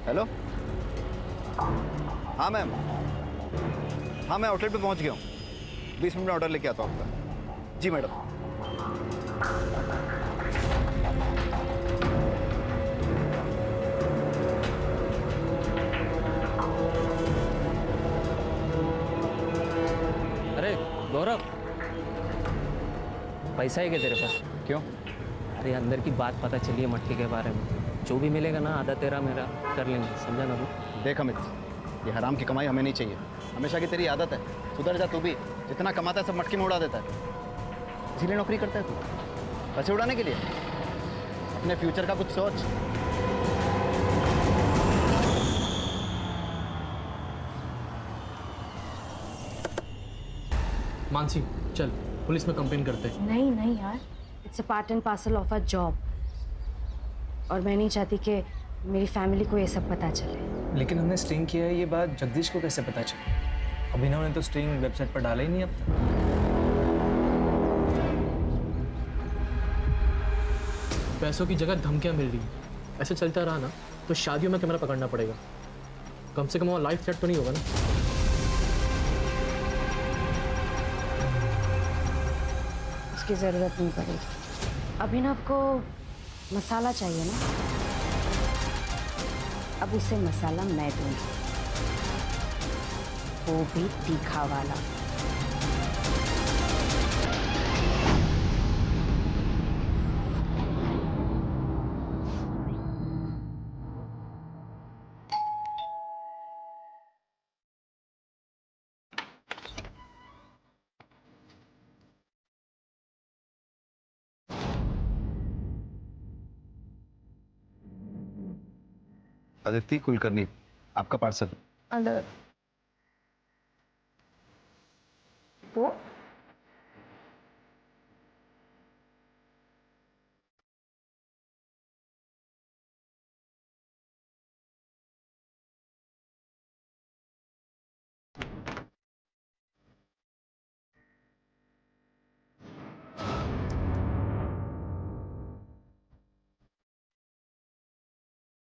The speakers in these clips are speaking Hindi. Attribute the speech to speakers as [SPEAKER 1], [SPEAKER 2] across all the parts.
[SPEAKER 1] हेलो। हाँ मैम, हाँ मैं आउटलेट पे पहुंच गया हूँ। 20 मिनट में ऑर्डर लेके आता हूँ आपका। जी मैडम।
[SPEAKER 2] अरे गौरव, पैसा है क्या तेरे पास?
[SPEAKER 1] क्यों?
[SPEAKER 2] अरे अंदर की बात पता चली है मटके के बारे में। जो भी मिलेगा ना आधा तेरा मेरा कर लेंगे, समझा ना तू?
[SPEAKER 1] देख अमित, ये हराम की कमाई हमें नहीं चाहिए। हमेशा की तेरी आदत है, सुधर जा तू भी। जितना कमाता है सब मटकी में उड़ा देता है। इसीलिए नौकरी करता है तू, पैसे उड़ाने के लिए। अपने फ्यूचर का कुछ सोच।
[SPEAKER 3] मानसी चल पुलिस में कंप्लेन करते हैं।
[SPEAKER 4] नहीं नहीं यार, it's a part and parcel of a job. और मैं नहीं चाहती कि मेरी फैमिली को ये सब पता चले।
[SPEAKER 3] लेकिन हमने स्ट्रिंग किया है, ये बात जगदीश को कैसे पता चली? अभिनव ने तो स्ट्रिंग वेबसाइट पर डाला ही नहीं अब तक। पैसों की जगह धमकियां मिल रही हैं। ऐसे चलता रहा ना तो शादियों में कैमरा पकड़ना पड़ेगा। कम से कम वो लाइफ थ्रेट तो नहीं होगा ना?
[SPEAKER 4] उसकी ज़रूरत नहीं पड़ेगी। अभिनव को मसाला चाहिए ना, अब उसे मसाला मैं दूंगी, वो भी तीखा वाला।
[SPEAKER 1] अदिति कुलकर्णी, आपका पार्सल।
[SPEAKER 5] अंदर वो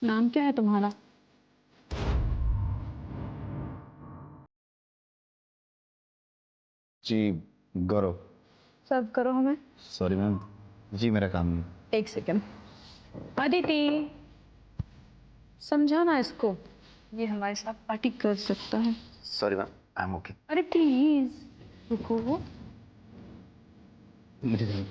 [SPEAKER 5] नाम क्या है तुम्हारा?
[SPEAKER 1] जी गौरव।
[SPEAKER 5] सर्व करो हमें।
[SPEAKER 1] सॉरी मैम, जी मेरा काम नहीं।
[SPEAKER 5] एक सेकंड। अदिति, समझाना इसको, ये हमारे साथ पार्टी कर सकता है।
[SPEAKER 1] Sorry ma'am, I am okay.
[SPEAKER 5] अरे प्लीज रुको।
[SPEAKER 1] मुझे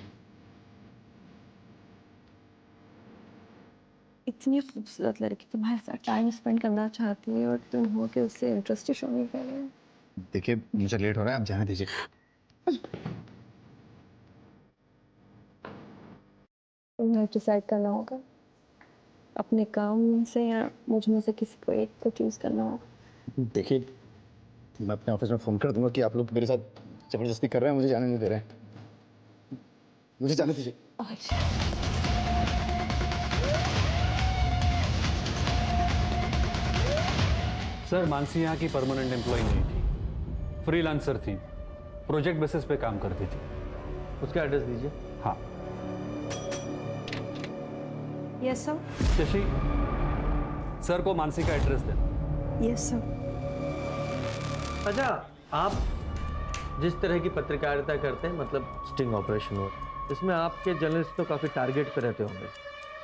[SPEAKER 5] इतनी खूबसूरत लड़की तुम्हारे साथ टाइम स्पेंड करना चाहती है और तुम हो कि उससे इंटरेस्ट शो नहीं कर रहे हो।
[SPEAKER 1] देखिए मुझे लेट हो रहा है, आप जाने दीजिए।
[SPEAKER 5] तुम्हें डिसाइड करना होगा अपने काम में से या मुझ में से किसी को एक को चूज करना होगा।
[SPEAKER 1] देखिए मैं अपने ऑफिस में फोन कर दूंगा कि आप लोग मेरे साथ जबरदस्ती कर रहे हैं, मुझे जाने नहीं दे रहे हैं। मुझे जाने दीजिए।
[SPEAKER 5] अच्छा
[SPEAKER 6] सर, मानसी यहाँ की परमानेंट एम्प्लॉय नहीं थी, फ्रीलांसर थी, प्रोजेक्ट बेसिस पे काम करती थी। उसका एड्रेस दीजिए। हाँ
[SPEAKER 4] यस सर।
[SPEAKER 6] शशि, सर को मानसी का एड्रेस देना।
[SPEAKER 4] Yes sir.
[SPEAKER 2] अच्छा, आप जिस तरह की पत्रकारिता करते हैं, मतलब स्टिंग ऑपरेशन हो, इसमें आपके जर्नलिस्ट तो काफ़ी टारगेट पे रहते होंगे।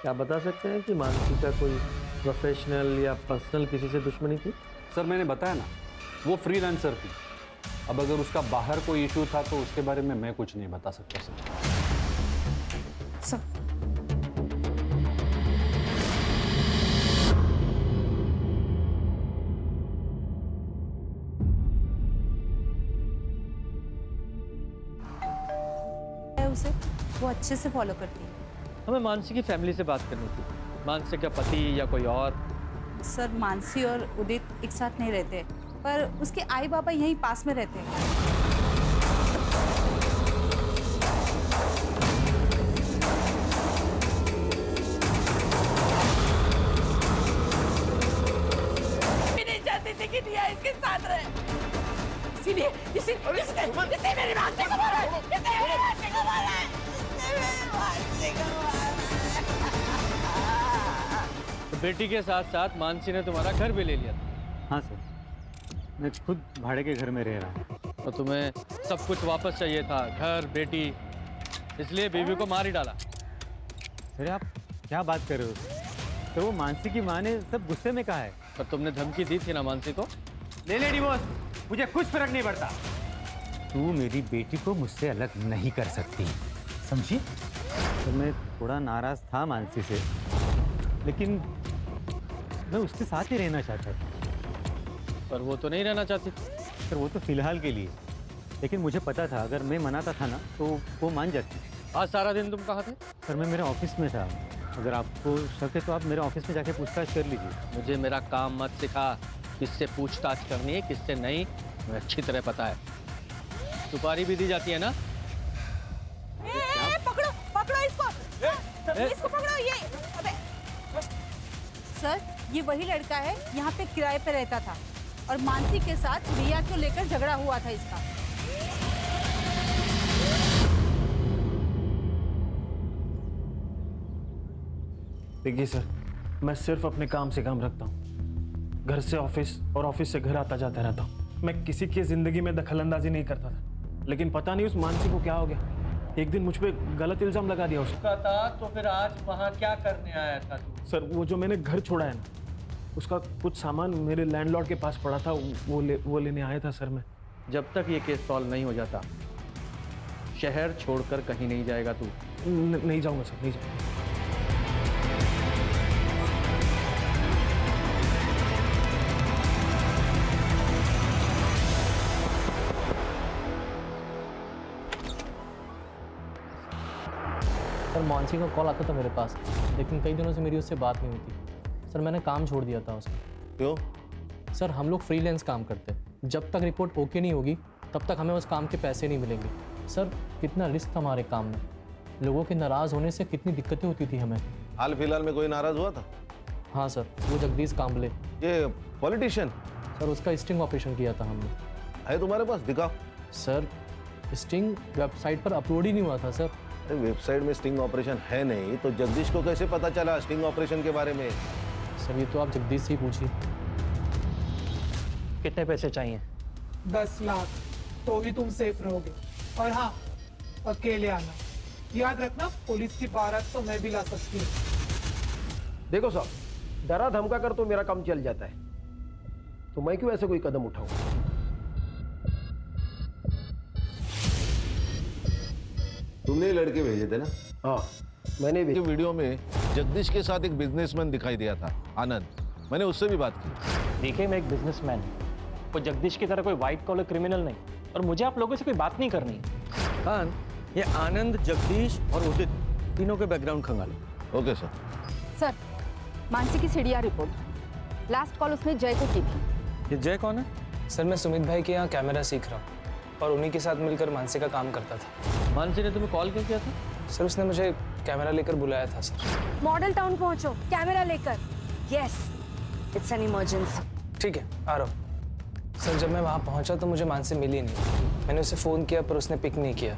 [SPEAKER 2] क्या आप बता सकते हैं कि मानसी का कोई प्रोफेशनल या पर्सनल किसी से दुश्मनी थी?
[SPEAKER 6] सर मैंने बताया ना, वो फ्रीलांसर थी। अब अगर उसका बाहर कोई इशू था तो उसके बारे में मैं कुछ नहीं बता सकता सर।
[SPEAKER 4] सर
[SPEAKER 7] उसे वो अच्छे से फॉलो करती है।
[SPEAKER 2] हमें मानसी की फैमिली से बात करनी थी। मानसी का पति या कोई और?
[SPEAKER 7] सर मानसी और उदित एक साथ नहीं रहते, पर उसके आई बाबा यहीं पास में रहते हैं। मैं नहीं चाहती थी कि रिया इसके साथ रहे, इसीलिए इसने मेरी मानसी को मारा है। इसने मेरी मानसी को मारा है। इसने मेरी मानसी को मारा है।
[SPEAKER 2] बेटी के साथ साथ मानसी ने तुम्हारा घर भी ले लिया था।
[SPEAKER 6] हाँ सर, मैं खुद भाड़े के घर में रह रहा हूँ।
[SPEAKER 2] और तुम्हें सब कुछ वापस चाहिए था, घर, बेटी, इसलिए बीवी को मार ही डाला।
[SPEAKER 6] सर आप क्या बात कर रहे हो? सर वो मानसी की माँ ने सब गुस्से में कहा है।
[SPEAKER 2] पर तुमने धमकी दी थी ना मानसी को।
[SPEAKER 6] ले ले डिवोर्स, मुझे कुछ फर्क नहीं पड़ता। तू मेरी बेटी को मुझसे अलग नहीं कर सकती, समझी? तो मैं थोड़ा नाराज था मानसी से, लेकिन मैं उसके साथ ही रहना चाहता था।
[SPEAKER 2] पर वो तो नहीं रहना चाहती।
[SPEAKER 6] सर वो तो फिलहाल के लिए, लेकिन मुझे पता था अगर मैं मनाता था ना तो वो मान जाती।
[SPEAKER 2] आज सारा दिन तुम कहाँ थे?
[SPEAKER 6] सर मैं मेरे ऑफिस में था। अगर आपको शक है तो आप मेरे ऑफिस में जाके पूछताछ कर लीजिए।
[SPEAKER 2] मुझे मेरा काम मत सिखा, किससे पूछताछ करनी है किससे नहीं, मुझे अच्छी तरह पता है। सुपारी भी दी जाती है ना?
[SPEAKER 7] पकड़ो पकड़ो इसको, इसको पकड़ो। ये अबे सर, ये वही लड़का है, यहाँ पे किराए पे रहता था और मानसी के साथ रिया को लेकर झगड़ा हुआ था इसका।
[SPEAKER 3] देखिए सर, मैं सिर्फ अपने काम से काम रखता हूँ। घर से ऑफिस और ऑफिस से घर आता जाता रहता हूँ। मैं किसी की जिंदगी में दखलंदाजी नहीं करता था, लेकिन पता नहीं उस मानसी को क्या हो गया। एक दिन मुझ पे गलत इल्जाम लगा दिया उसने।
[SPEAKER 2] था तो फिर आज वहाँ क्या करने आया था तू?
[SPEAKER 3] सर वो जो मैंने घर छोड़ा है ना, उसका कुछ सामान मेरे लैंडलॉर्ड के पास पड़ा था, वो लेने आया था सर मैं।
[SPEAKER 2] जब तक ये केस सॉल्व नहीं हो जाता शहर छोड़कर कहीं नहीं जाएगा तू।
[SPEAKER 3] नहीं जाऊँगा सर, नहीं जाऊँगा।
[SPEAKER 8] सर मानसी का कॉल आता था मेरे पास, लेकिन कई दिनों से मेरी उससे बात नहीं होती। सर मैंने काम छोड़ दिया था उसका।
[SPEAKER 9] क्यों?
[SPEAKER 8] सर हम लोग फ्रीलांस काम करते हैं, जब तक रिपोर्ट ओके नहीं होगी तब तक हमें उस काम के पैसे नहीं मिलेंगे। सर कितना रिस्क था हमारे काम में, लोगों के नाराज़ होने से कितनी दिक्कतें होती थी हमें।
[SPEAKER 9] हाल फिलहाल में कोई नाराज हुआ था?
[SPEAKER 8] हाँ सर, वो जगदीश कांबले,
[SPEAKER 9] ये पॉलिटिशियन
[SPEAKER 8] सर उसका स्टिंग ऑपरेशन किया था हमने।
[SPEAKER 9] है तुम्हारे पास? दिखाओ।
[SPEAKER 8] सर स्टिंग वेबसाइट पर अपलोड ही नहीं हुआ था सर।
[SPEAKER 9] अरे वेबसाइट में स्टिंग ऑपरेशन है नहीं तो जगदीश को कैसे पता चला स्टिंग ऑपरेशन के बारे में?
[SPEAKER 8] सर ये तो आप जगदीश से ही पूछिए।
[SPEAKER 3] कितने पैसे चाहिए?
[SPEAKER 10] 10 लाख, तो भी तुम सेफ रहोगे। और हाँ, अकेले आना। याद रखना, पुलिस की बारात तो मैं भी ला सकती हूँ।
[SPEAKER 11] देखो साहब, डरा धमका कर तो मेरा काम चल जाता है, तो मैं क्यों ऐसे कोई कदम उठाऊं?
[SPEAKER 9] तुमने ये लड़के भेजे थे ना?
[SPEAKER 11] हाँ, मैंने भी।
[SPEAKER 9] वीडियो में जगदीश के साथ एक बिजनेसमैन दिखाई दिया था, आनंद। मैंने उससे भी बात की।
[SPEAKER 12] देखिए मैं एक बिजनेसमैन हूँ, वो जगदीश की तरह कोई व्हाइट कॉलर क्रिमिनल नहीं, और मुझे आप लोगों से कोई बात नहीं करनी है।
[SPEAKER 2] खान, ये आनंद, जगदीश और उदित तीनों के बैकग्राउंड खंगालो।
[SPEAKER 9] Okay sir.
[SPEAKER 7] सर, मानसी की सीडीआर रिपोर्ट, लास्ट कॉल उसने जय को की थी।
[SPEAKER 2] ये जय कौन है?
[SPEAKER 13] सर मैं सुमित भाई के यहाँ कैमरा सीख रहा हूँ और उन्हीं के साथ मिलकर मानसी का काम करता था।
[SPEAKER 2] मानसी ने तुम्हें कॉल क्यों किया था?
[SPEAKER 13] सर उसने मुझे कैमरा लेकर बुलाया था सर।
[SPEAKER 4] मॉडल टाउन पहुंचो, कैमरा लेकर। Yes, it's an emergency.
[SPEAKER 13] ठीक है, आ रहा हूँ। सर जब मैं वहाँ पहुँचा तो मुझे मानसी मिली नहीं। मैंने उसे फ़ोन किया पर उसने पिक नहीं किया।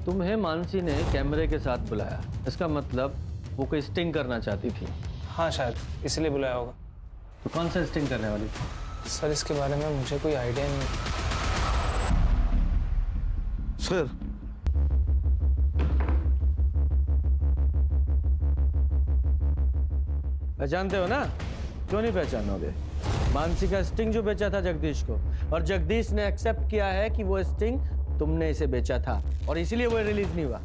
[SPEAKER 2] तुम्हें मानसी ने कैमरे के साथ बुलाया, इसका मतलब वो कोई स्टिंग करना चाहती थी।
[SPEAKER 13] हाँ शायद इसलिए बुलाया होगा।
[SPEAKER 2] तो कौन सा स्टिंग करने वाली थी?
[SPEAKER 13] सर इसके बारे में मुझे कोई आइडिया नहीं।
[SPEAKER 9] सर,
[SPEAKER 2] पहचानते हो ना? क्यों नहीं पहचानोगे? मानसी का स्टिंग जो बेचा था जगदीश को, और जगदीश ने एक्सेप्ट किया है कि वो स्टिंग तुमने इसे बेचा था, और इसीलिए वो रिलीज नहीं हुआ।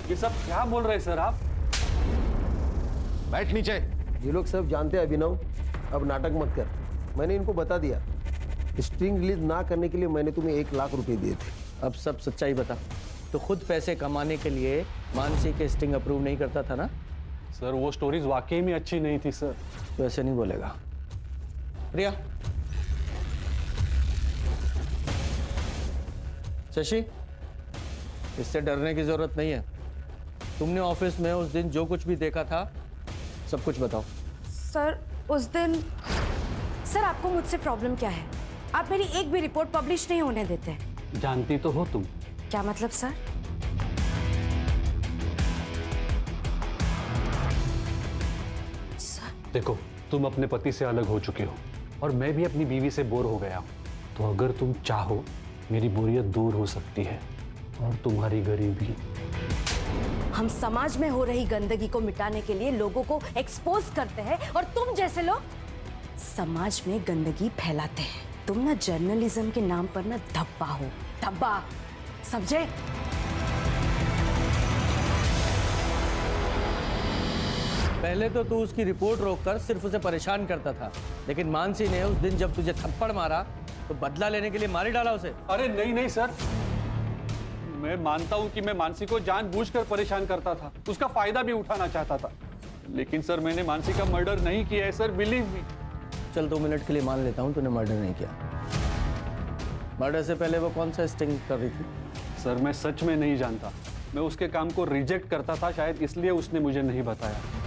[SPEAKER 6] ये सब क्या बोल रहे हैं सर आप?
[SPEAKER 9] बैठ नीचे।
[SPEAKER 11] ये लोग सब जानते हैं अभिनव, अब नाटक मत कर। मैंने इनको बता दिया, स्ट्रिंग रिलीज ना करने के लिए मैंने तुम्हें 1 लाख रुपए दिए थे।
[SPEAKER 2] अब सब सच्चाई बता। तो खुद पैसे कमाने के लिए मानसी के स्टिंग अप्रूव नहीं करता था ना?
[SPEAKER 6] सर वो स्टोरीज वाकई में अच्छी नहीं थी सर।
[SPEAKER 2] तो ऐसे नहीं बोलेगा। रिया, शशि, इससे डरने की जरूरत नहीं है। तुमने ऑफिस में उस दिन जो कुछ भी देखा था सब कुछ बताओ।
[SPEAKER 4] सर उस दिन, सर आपको मुझसे प्रॉब्लम क्या है? आप मेरी एक भी रिपोर्ट पब्लिश नहीं होने देते।
[SPEAKER 6] जानती तो हो तुम।
[SPEAKER 4] क्या मतलब सर?
[SPEAKER 14] देखो, तुम अपने पति से अलग हो चुके हो और मैं भी अपनी बीवी से बोर हो गया हूँ। तो अगर तुम चाहो, मेरी बोरियत दूर हो सकती है और तुम्हारी गरीबी।
[SPEAKER 4] हम समाज में हो रही गंदगी को मिटाने के लिए लोगों को एक्सपोज करते हैं और तुम जैसे लोग समाज में गंदगी फैलाते हैं। तुम ना जर्नलिज्म के नाम पर ना धब्बा हो, धब्बा, समझे?
[SPEAKER 2] पहले तो तू उसकी रिपोर्ट रोककर सिर्फ उसे परेशान करता था, लेकिन मानसी ने उस दिन जब तुझे थप्पड़ मारा तो बदला लेने के लिए मार ही डाला उसे।
[SPEAKER 14] अरे नहीं नहीं सर, मैं मानता हूँ कि मैं मानसी को जानबूझकर परेशान करता था, उसका फायदा भी उठाना चाहता था, लेकिन सर मैंने मानसी का मर्डर नहीं किया है सर, बिलीव मी।
[SPEAKER 2] चल 2 मिनट के लिए मान लेता हूँ तूने मर्डर नहीं किया। मर्डर से पहले वो कौन सा स्टिंग कर रही थी?
[SPEAKER 14] सर मैं सच में नहीं जानता, मैं उसके काम को रिजेक्ट करता था, शायद इसलिए उसने मुझे नहीं बताया।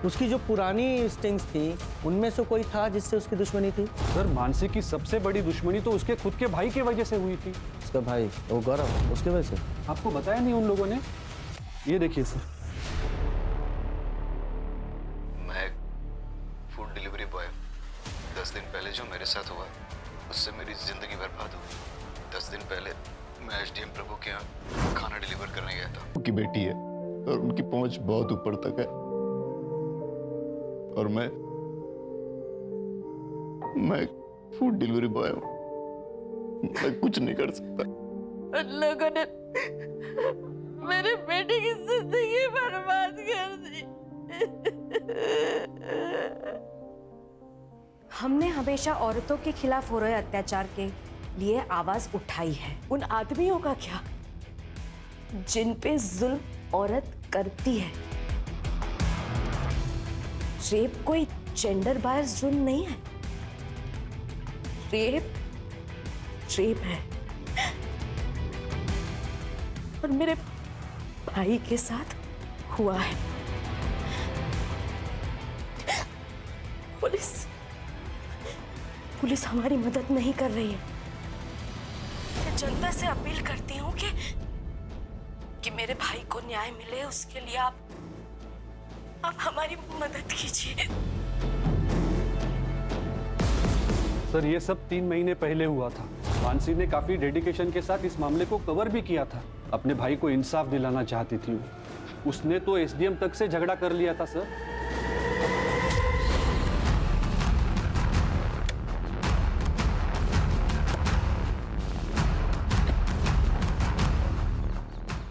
[SPEAKER 2] उसकी जो पुरानी स्टिंग्स थी उनमें से कोई था जिससे उसकी दुश्मनी थी?
[SPEAKER 14] सर मानसी की सबसे बड़ी दुश्मनी तो उसके खुद के भाई की वजह से हुई थी।
[SPEAKER 2] उसका भाई वो गौरव, उसकी वजह से?
[SPEAKER 14] आपको बताया नहीं उन लोगों ने? ये देखिए सर।
[SPEAKER 1] मैं फूड डिलीवरी बॉय, 10 दिन पहले जो मेरे साथ हुआ उससे मेरी जिंदगी बर्बाद हो गई। 10 दिन पहले मैं एसडीएम प्रभु के यहाँ खाना डिलीवर करने गया था। उनकी बेटी है और उनकी पहुंच बहुत ऊपर तक है और मैं फूड डिलीवरी बॉय हूँ, मैं कुछ नहीं कर सकता।
[SPEAKER 15] उन लोगों ने मेरे बेटे की जिंदगी बर्बाद कर दी।
[SPEAKER 4] हमने हमेशा औरतों के खिलाफ हो रहे अत्याचार के लिए आवाज उठाई है। उन आदमियों का क्या जिन पे जुल्म औरत करती है? रेप कोई जेंडर बायस जुर्म नहीं है। रेप है और मेरे भाई के साथ हुआ है। पुलिस हमारी मदद नहीं कर रही है। मैं जनता से अपील करती हूँ कि मेरे भाई को न्याय मिले, उसके लिए आप हमारी मदद कीजिए।
[SPEAKER 14] सर ये सब 3 महीने पहले हुआ था। मानसी ने काफी डेडिकेशन के साथ इस मामले को कवर भी किया था। अपने भाई को इंसाफ दिलाना चाहती थी वो। उसने तो एसडीएम तक से झगड़ा कर लिया था सर।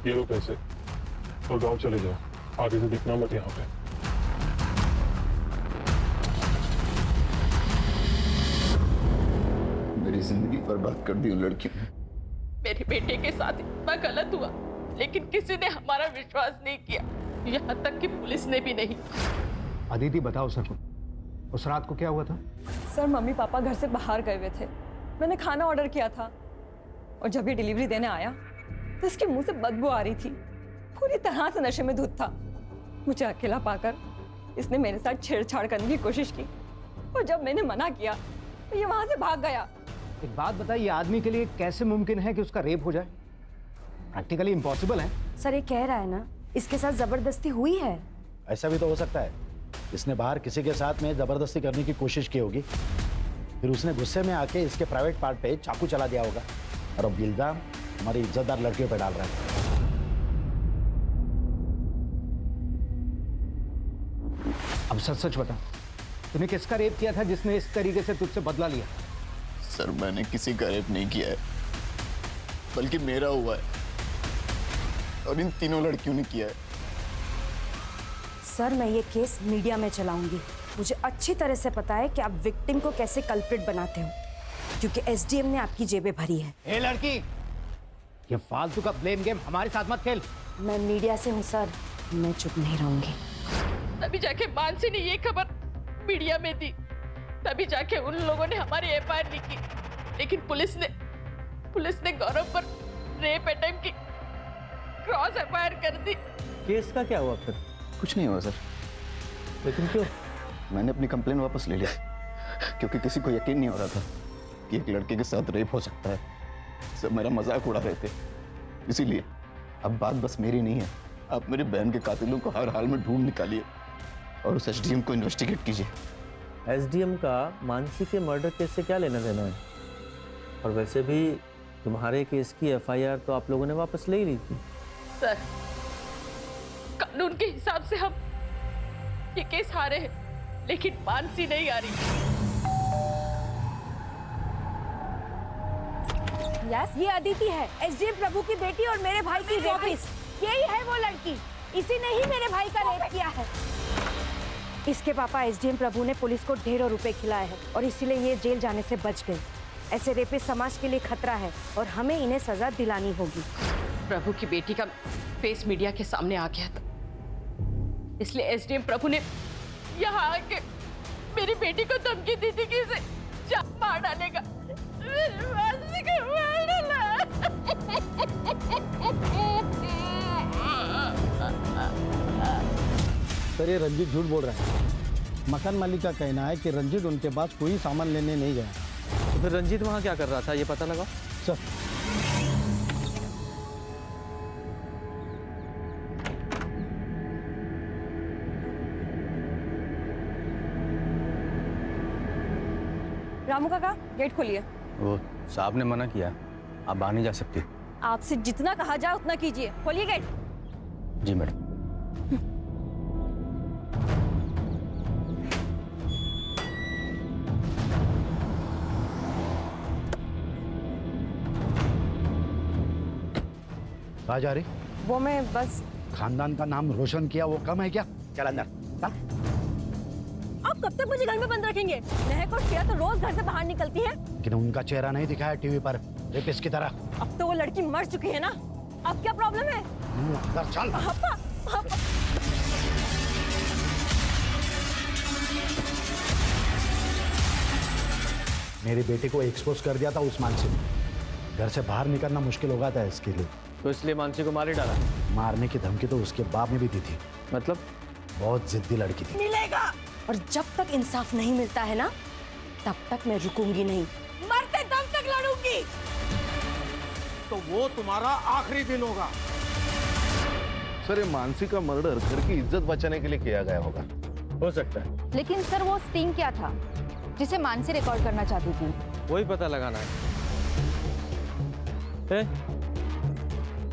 [SPEAKER 16] ये लो पैसे और गांव चले जाओ, आगे से दिखना मत यहाँ पे।
[SPEAKER 1] मेरी जिंदगी बर्बाद कर दी उन लड़कियों ने।
[SPEAKER 15] मेरे बेटे के साथ इतना गलत हुआ, लेकिन किसी ने हमारा विश्वास नहीं किया, यहाँ तक कि पुलिस ने भी नहीं।
[SPEAKER 17] अदिति बताओ सर, उस रात को क्या हुआ था?
[SPEAKER 5] सर मम्मी पापा घर से बाहर गए हुए थे, मैंने खाना ऑर्डर किया था और जब ये डिलीवरी देने आया तो इसके मुंह से बदबू आ रही थी। पूरी तरह से नशे में धुत था। मुझे अकेला पाकर इसने मेरे साथ छेड़छाड़ करने की कोशिश की और जब मैंने मना किया तो ये वहां से भाग गया।
[SPEAKER 17] एक बात बताइए, आदमी के लिए कैसे मुमकिन है कि उसका रेप हो जाए? प्रैक्टिकली इम्पॉसिबल है।
[SPEAKER 4] सर ये कह रहा है ना इसके साथ जबरदस्ती हुई है।
[SPEAKER 18] ऐसा भी तो हो सकता है, इसने बाहर किसी के साथ में जबरदस्ती करने की कोशिश की होगी, फिर उसने गुस्से में आके इसके प्राइवेट पार्ट पे चाकू चला दिया होगा और अब इल्जाम हमारी इज्जतदार लड़कियों पे डाल रहा है।
[SPEAKER 17] अब सच सच बता, तूने किसका रेप किया था जिसने इस तरीके से तुझसे बदला लिया?
[SPEAKER 1] सर मैंने किसी का रेप नहीं किया है, बल्कि मेरा हुआ है और इन तीनों लड़कियों ने किया है।
[SPEAKER 4] सर मैं ये केस मीडिया में चलाऊंगी। मुझे अच्छी तरह से पता है कि आप विक्टिम को कैसे कल्प्रिट बनाते हो, क्योंकि एसडीएम ने आपकी जेबें भरी है।
[SPEAKER 17] ए लड़की, ये फालतू का ब्लेम गेम हमारे साथ मत खेल।
[SPEAKER 4] मैं मीडिया से हूँ सर, मैं चुप नहीं रहूंगी।
[SPEAKER 15] तभी जाके मानसी ने ये खबर मीडिया में दी, तभी जाके उन लोगों ने हमारी एफआईआर नहीं की, लेकिन पुलिस ने गौरव पर रेप अटेम्प्ट की क्रॉस एफआईआर कर दी।
[SPEAKER 2] केस का क्या हुआ फिर?
[SPEAKER 1] कुछ नहीं हुआ सर।
[SPEAKER 2] लेकिन क्यों?
[SPEAKER 1] मैंने अपनी कंप्लेन वापस ले लिया, क्योंकि किसी को यकीन नहीं हो रहा था कि एक लड़के के साथ रेप हो सकता है। सब मेरा मजाक उड़ा रहे थे, इसीलिए अब बात बस मेरी नहीं है, आप मेरी बहन के कातिलों को हर हाल में ढूंढ निकालिए, और उस एसडीएम को इन्वेस्टिगेट कीजिए।
[SPEAKER 2] एसडीएम का मानसी के मर्डर केस से क्या लेना देना है? और वैसे भी तुम्हारे केस की एफआईआर तो आप लोगों ने वापस ले ही ली थी।
[SPEAKER 15] सर, कानून के हिसाब से हम ये केस हारे हैं, लेकिन मानसी नहीं आ रही।
[SPEAKER 4] यस, ये अदिति है, एसडीएम प्रभु की बेटी और मेरे भाई की रेपिस्ट। यही है वो लड़की, इसी ने ही मेरे भाई का रेप किया है। इसके पापा एसडीएम प्रभु ने पुलिस को ढेरों रुपए खिलाए हैं और इसीलिए ये जेल जाने से बच गई। ऐसे रेपिस्ट समाज के लिए खतरा है और हमें इन्हें सजा दिलानी होगी।
[SPEAKER 15] प्रभु की बेटी का फेस मीडिया के सामने आ गया था, इसलिए एसडीएम प्रभु ने यहाँ आके मेरी बेटी को धमकी दी थी कि इसे मार डालेगा। मानसी को मार डाला।
[SPEAKER 18] सर, ये रंजीत झूठ बोल रहा है। मकान मालिक का कहना है कि रंजीत उनके पास कोई सामान लेने नहीं गया।
[SPEAKER 2] तो फिर रंजीत वहाँ क्या कर रहा था, ये पता लगा?
[SPEAKER 18] सर,
[SPEAKER 5] रामू काका, गेट खोलिए।
[SPEAKER 19] वो साहब ने मना किया, आप बाहर नहीं जा सकती।
[SPEAKER 5] आपसे जितना कहा जाए उतना कीजिए, खोलिए गेट।
[SPEAKER 19] जी मैडम।
[SPEAKER 18] कहाँ जा रही?
[SPEAKER 5] वो मैं बस
[SPEAKER 18] खानदान का नाम रोशन किया वो कम है क्या? चल अंदर चल।
[SPEAKER 5] आप कब तक मुझे घर में बंद रखेंगे? महक और श्रेया तो रोज घर से बाहर निकलती है।
[SPEAKER 18] लेकिन उनका चेहरा नहीं दिखाया टीवी पर रेपिस्ट की तरह।
[SPEAKER 5] अब तो वो लड़की मर चुकी है ना, अब क्या प्रॉब्लम है?
[SPEAKER 18] अंदर चल।
[SPEAKER 5] पापा, पापा।
[SPEAKER 18] मेरी बेटी को एक्सपोज कर दिया था उस मानसी ने। घर से बाहर निकलना मुश्किल होगा था इसके लिए,
[SPEAKER 2] तो इसलिए मानसी को मार ही डाला।
[SPEAKER 18] मारने की धमकी तो उसके बाप ने भी दी थी।
[SPEAKER 2] मतलब?
[SPEAKER 18] बहुत जिद्दी लड़की थी।
[SPEAKER 4] मिलेगा, और जब तक इंसाफ नहीं मिलता है ना, तब तक मैं रुकूंगी नहीं, मरते दम तक लड़ूंगी।
[SPEAKER 9] तो वो तुम्हारा आखिरी दिन होगा। सर, ये मानसी का मर्डर घर की इज्जत बचाने के लिए किया गया होगा।
[SPEAKER 2] हो सकता है,
[SPEAKER 20] लेकिन सर वो स्टिंग क्या था जिसे मानसी रिकॉर्ड करना चाहती थी?
[SPEAKER 2] वही पता लगाना है।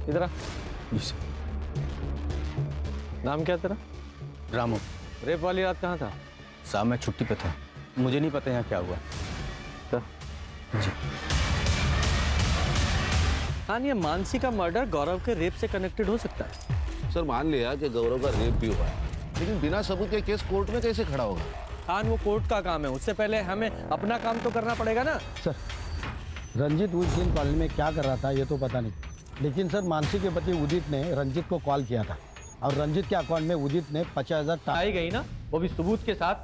[SPEAKER 2] इधर आ। नाम क्या तेरा?
[SPEAKER 19] रामू।
[SPEAKER 2] रेप वाली रात कहाँ था?
[SPEAKER 19] साहब मैं छुट्टी पे था, मुझे नहीं पता यहाँ क्या हुआ।
[SPEAKER 2] तो?
[SPEAKER 19] जी
[SPEAKER 2] हाँ, ये मानसी का मर्डर गौरव के रेप से कनेक्टेड हो सकता है।
[SPEAKER 9] सर, मान लिया कि गौरव का रेप भी हुआ है, लेकिन बिना सबूत के केस कोर्ट में कैसे खड़ा होगा?
[SPEAKER 2] हाँ, वो कोर्ट का काम है, उससे पहले हमें अपना काम तो करना पड़ेगा ना।
[SPEAKER 18] सर, रंजीत उस दिन कॉलेज में क्या कर रहा था ये तो पता नहीं, लेकिन सर मानसी के पति उदित ने रंजीत को कॉल किया था और रंजीत के अकाउंट में उदित ने 50,000
[SPEAKER 2] आई गई ना, वो भी सबूत के साथ।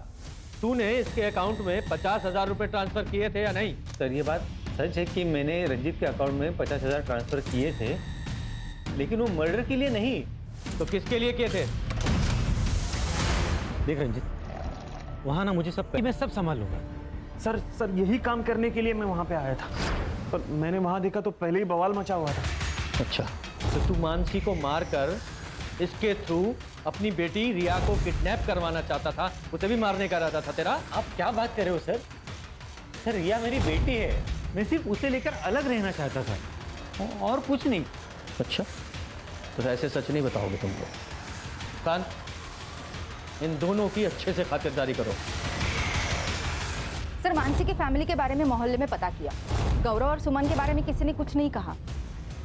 [SPEAKER 2] तूने इसके अकाउंट में 50,000 रुपए ट्रांसफर किए थे या नहीं?
[SPEAKER 6] सर, ये बात सच है कि मैंने रंजीत के अकाउंट में 50,000 ट्रांसफर किए थे, लेकिन वो मर्डर के लिए नहीं।
[SPEAKER 2] तो किसके लिए किए थे?
[SPEAKER 6] देख रंजीत, वहाँ ना मुझे सब मैं सब संभाल लूंगा।
[SPEAKER 3] सर यही काम करने के लिए मैं वहाँ पे आया था, पर मैंने वहाँ देखा तो पहले ही बवाल मचा हुआ था।
[SPEAKER 2] अच्छा, तो तू मानसी को मारकर इसके थ्रू अपनी बेटी रिया को किडनैप करवाना चाहता था, उसे भी मारने का इरादा था तेरा?
[SPEAKER 6] आप क्या बात कर रहे हो सर? सर, रिया मेरी बेटी है, मैं सिर्फ उसे लेकर अलग रहना चाहता था और कुछ नहीं।
[SPEAKER 2] अच्छा, तो ऐसे सच नहीं बताओगे तुम लोग? कान, इन दोनों की अच्छे से खातिरदारी करो।
[SPEAKER 20] सर, मानसी की फैमिली के बारे में मोहल्ले में पता किया। गौरव और सुमन के बारे में किसी ने कुछ नहीं कहा,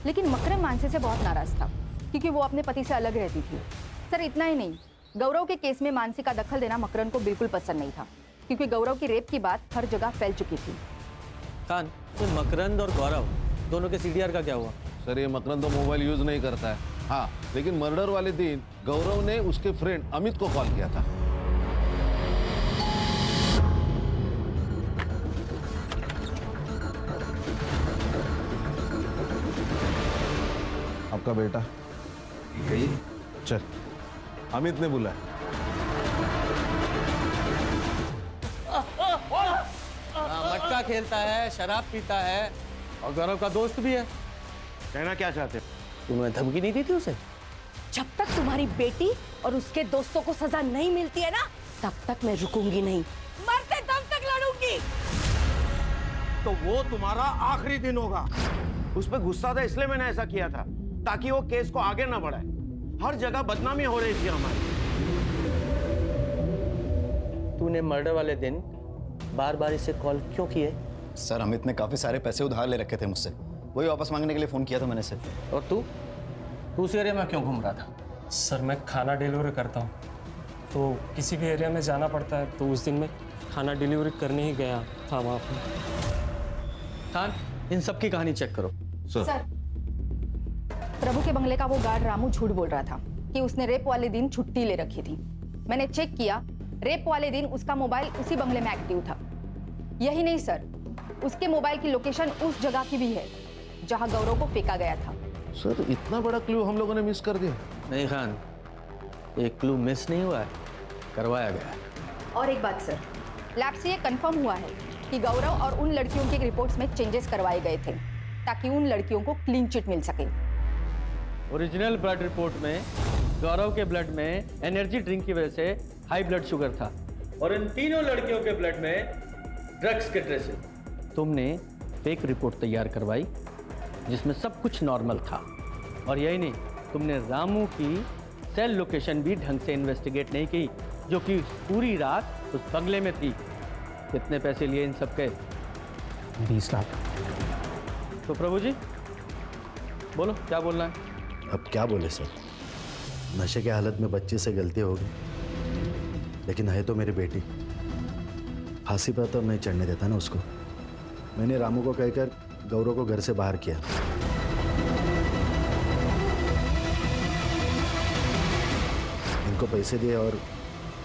[SPEAKER 20] लेकिन मकरम मानसी से बहुत नाराज था क्योंकि वो अपने पति से अलग रहती थी। सर, इतना ही नहीं, गौरव के केस में मानसी का दखल देना मकरम को बिल्कुल पसंद नहीं था क्योंकि गौरव की रेप की बात हर जगह फैल चुकी थी।
[SPEAKER 2] खान, तो मकरंद और गौरव दोनों के सीडीआर का क्या हुआ?
[SPEAKER 9] सर, ये मकरंद तो मोबाइल यूज नहीं करता है। हाँ, लेकिन मर्डर वाले दिन गौरव ने उसके फ्रेंड अमित को कॉल किया था। आपका बेटा चल, अमित ने बुलाया।
[SPEAKER 2] मटका खेलता है, शराब पीता है और गौरव का दोस्त भी है।
[SPEAKER 3] कहना क्या चाहते?
[SPEAKER 2] तुम्हें धमकी नहीं दी थी उसे?
[SPEAKER 4] जब तक तुम्हारी बेटी और उसके दोस्तों को सजा नहीं मिलती है ना, तब तक मैं रुकूंगी नहीं, मरते दम तक लड़ूंगी।
[SPEAKER 11] तो वो तुम्हारा आखिरी दिन होगा। उस पर गुस्सा था इसलिए मैंने ऐसा किया था, ताकि वो केस को आगे ना बढ़ाए। हर जगह बदनामी हो रही थी हमारी।
[SPEAKER 2] तूने मर्डर वाले दिन बार बार इसे कॉल क्यों किए?
[SPEAKER 1] सर अमित ने काफी सारे पैसे उधार ले रखे थे मुझसे, वही वापस मांगने के लिए फोन किया था मैंने सर।
[SPEAKER 2] और तू उस एरिया में क्यों घूम रहा था?
[SPEAKER 12] सर मैं खाना डिलीवरी करता हूँ, तो किसी भी एरिया में जाना पड़ता है, तो उस दिन मैं खाना डिलीवरी करने ही गया था वहाँ पर।
[SPEAKER 2] खान, इन सब की कहानी चेक करो।
[SPEAKER 20] सर, प्रभु के बंगले का वो गार्ड रामू झूठ बोल रहा था कि उसने रेप वाले दिन छुट्टी ले रखी थी। मैंने चेक किया, रेप वाले दिन उसका मोबाइल उसी बंगले में एक्टिव था। यही नहीं सर, उसके मोबाइल की लोकेशन उस जगह की भी है जहां गौरव को फेंका गया था।
[SPEAKER 9] सर इतना बड़ा क्लू हम लोगों ने मिस कर दिया।
[SPEAKER 2] नहीं खान, एक क्लू मिस नहीं हुआ है, करवाया गया है।
[SPEAKER 20] और एक बात सर, लैब से ये कंफर्म हुआ है कि गौरव और उन लड़कियों के रिपोर्ट्स में चेंजेस करवाए गए थे ताकि उन लड़कियों को क्लीन चिट मिल सके।
[SPEAKER 2] ओरिजिनल ब्लड रिपोर्ट में गौरव के ब्लड में एनर्जी ड्रिंक की वजह से हाई ब्लड शुगर था, और इन तीनों लड़कियों के ब्लड में ड्रग्स के ट्रेसेस। तुमने फेक रिपोर्ट तैयार करवाई जिसमें सब कुछ नॉर्मल था। और यही नहीं, तुमने रामू की सेल लोकेशन भी ढंग से इन्वेस्टिगेट नहीं की, जो कि पूरी रात उस बंगले में थी। कितने पैसे लिए इन सब के?
[SPEAKER 12] 20 लाख।
[SPEAKER 2] तो प्रभु जी बोलो, क्या बोलना है?
[SPEAKER 18] अब क्या बोले सर, नशे के हालत में बच्चे से गलती होगी, लेकिन है तो मेरी बेटी। फांसी पर तो नहीं चढ़ने देता ना उसको। मैंने रामू को कहकर गौरव को घर से बाहर किया। इनको पैसे दिए और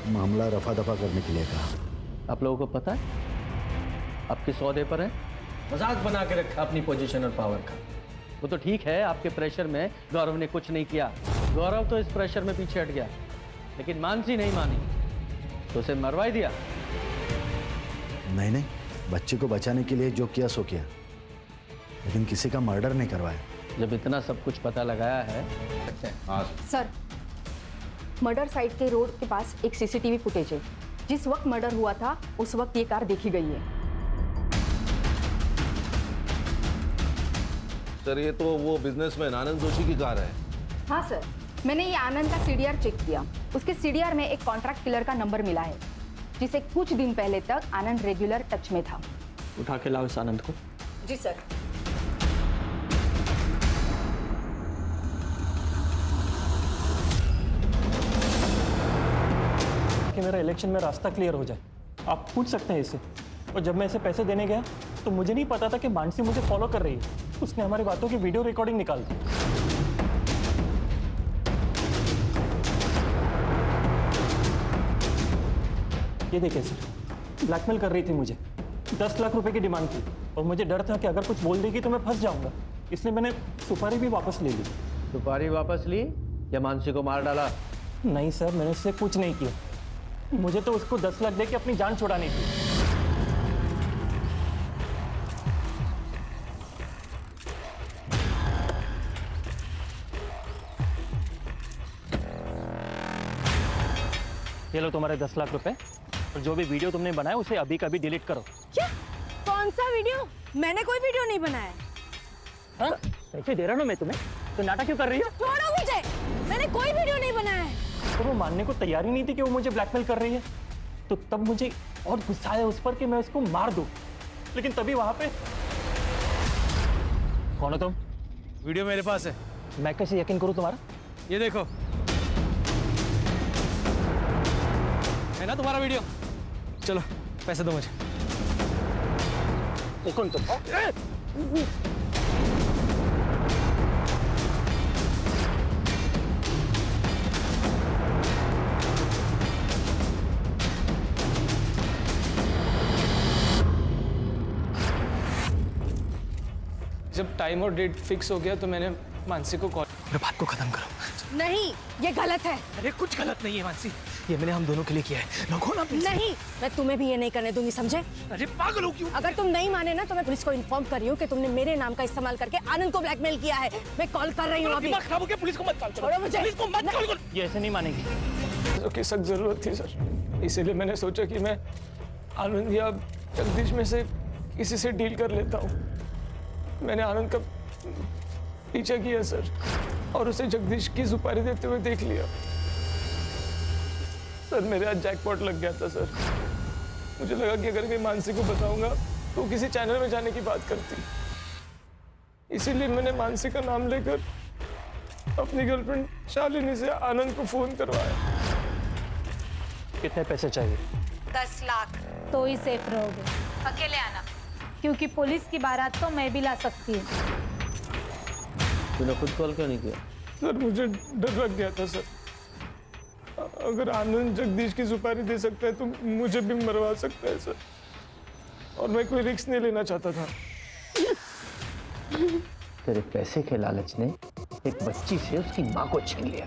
[SPEAKER 18] मामला रफा दफा करने के लिए कहा।
[SPEAKER 2] आप लोगों को पता है आप किस ओहदे पर हैं? मजाक बना के रखा अपनी पोजीशन और पावर का। वो तो ठीक है, आपके प्रेशर में गौरव ने कुछ नहीं किया। गौरव तो इस प्रेशर में पीछे हट गया, लेकिन मानसी नहीं मानी तो उसे मरवा ही दिया।
[SPEAKER 18] नहीं, बच्चे को बचाने के लिए जो किया सो किया, लेकिन किसी का मर्डर नहीं करवाया।
[SPEAKER 2] जब इतना सब कुछ पता लगाया है।
[SPEAKER 20] सर, मर्डर साइट के रोड के पास एक सीसीटीवी फुटेज है। जिस वक्त मर्डर हुआ था उस वक्त ये कार देखी गई है।
[SPEAKER 9] सर ये तो वो बिजनेसमैन आनंद जोशी की कार है।
[SPEAKER 20] हाँ सर, मैंने ये आनंद का सीडीआर चेक किया। उसके सीडीआर में एक कॉन्ट्रैक्ट किलर का नंबर मिला है, जिसे कुछ दिन पहले तक आनंद रेगुलर टच में था।
[SPEAKER 2] उठा के लाओ इस आनंद को।
[SPEAKER 20] जी सर।
[SPEAKER 12] कि मेरा इलेक्शन में रास्ता क्लियर हो जाए। आप पूछ सकते हैं इसे। और जब मैं इसे पैसे देने गया तो मुझे नहीं पता था कि मानसी मुझे फॉलो कर रही है। उसने हमारी बातों की वीडियो रिकॉर्डिंग निकाल दी। ये देखिए सर, ब्लैकमेल कर रही थी मुझे। 10 लाख रुपए की डिमांड थी, और मुझे डर था कि अगर कुछ बोल देगी तो मैं फंस जाऊंगा, इसलिए मैंने सुपारी भी वापस ले ली।
[SPEAKER 2] सुपारी वापस ली या मानसी को मार डाला?
[SPEAKER 12] नहीं सर, मैंने उससे कुछ नहीं किया। मुझे तो उसको 10 लाख दे के अपनी जान छुड़ानी थी। ये लो तुम्हारे 10 लाख रुपए, और जो भी वीडियो तुमने बनाया उसे अभी का अभी डिलीट करो।
[SPEAKER 4] क्या? कौन सा वीडियो? मैंने कोई वीडियो नहीं बनाया।
[SPEAKER 12] हाँ? पैसे दे रहा हूँ मैं तुम्हें, तो नाटक क्यों कर रही हो?
[SPEAKER 4] छोड़ो मुझे, मैंने कोई वीडियो नहीं बनाया है।
[SPEAKER 12] तो वो मानने को तैयार ही नहीं थी कि वो मुझे ब्लैकमेल कर रही है, तो तब मुझे और गुस्सा आया उस पर कि मैं उसको मार दूं। लेकिन तभी वहां पे कौन हो तुम?
[SPEAKER 13] वीडियो मेरे पास है।
[SPEAKER 12] मैं कैसे यकीन करूं तुम्हारा?
[SPEAKER 13] ये देखो, है ना तुम्हारा वीडियो। चलो पैसे दो मुझे।
[SPEAKER 12] कौन तुम?
[SPEAKER 13] जब टाइम और डेट फिक्स हो गया तो मैंने मानसी को कॉल।
[SPEAKER 3] बात को खत्म करो।
[SPEAKER 4] नहीं, ये गलत है।
[SPEAKER 13] अरे कुछ गलत नहीं है मानसी, ये मैंने हम दोनों के लिए किया है। रखो ना please।
[SPEAKER 4] नहीं, मैं तुम्हें भी ये नहीं करने दूंगी, समझे?
[SPEAKER 13] अरे पागल हो क्यों?
[SPEAKER 4] अगर तुम नहीं माने ना तो मैं पुलिस को इन्फॉर्म कर रही हूँ कि तुमने मेरे नाम का इस्तेमाल करके आनंद को ब्लैकमेल किया है। मैं कॉल कर रही हूँ अभी।
[SPEAKER 13] दिमाग खराब हो गया, पुलिस को मत कॉल करो।
[SPEAKER 4] छोड़ो मुझे।
[SPEAKER 13] पुलिस को मत कॉल करो।
[SPEAKER 3] ये ऐसे नहीं मानेगी।
[SPEAKER 13] तो की सख्त जरूरत थी सर, इसीलिए मैंने सोचा कि मैं आनंद या जगदीश में से किसी से डील कर लेता हूँ। मैंने आनंद का पीछा किया सर, और उसे जगदीश की सुपारी देते हुए देख लिया। सर मेरे आज जैकपॉट लग गया था सर। मुझे लगा कि अगर मैं मानसी को बताऊंगा तो किसी चैनल में जाने की बात करती, इसीलिए मैंने मानसी का नाम लेकर अपनी गर्लफ्रेंड शालिनी से आनंद को फोन करवाया।
[SPEAKER 12] कितने पैसे चाहिए?
[SPEAKER 7] 10 लाख। तो ही सेफ रहोगे। अकेले आना, क्योंकि पुलिस की बारात तो मैं भी ला सकती हूँ।
[SPEAKER 2] तूने खुद कॉल क्यों नहीं किया?
[SPEAKER 13] सर मुझे डर लग गया था सर, अगर आनंद जगदीश की सुपारी दे सकता है तो मुझे भी मरवा सकता है सर, और मैं कोई रिस्क नहीं लेना चाहता था।
[SPEAKER 2] तेरे पैसे के लालच ने एक बच्ची से उसकी माँ को छीन लिया।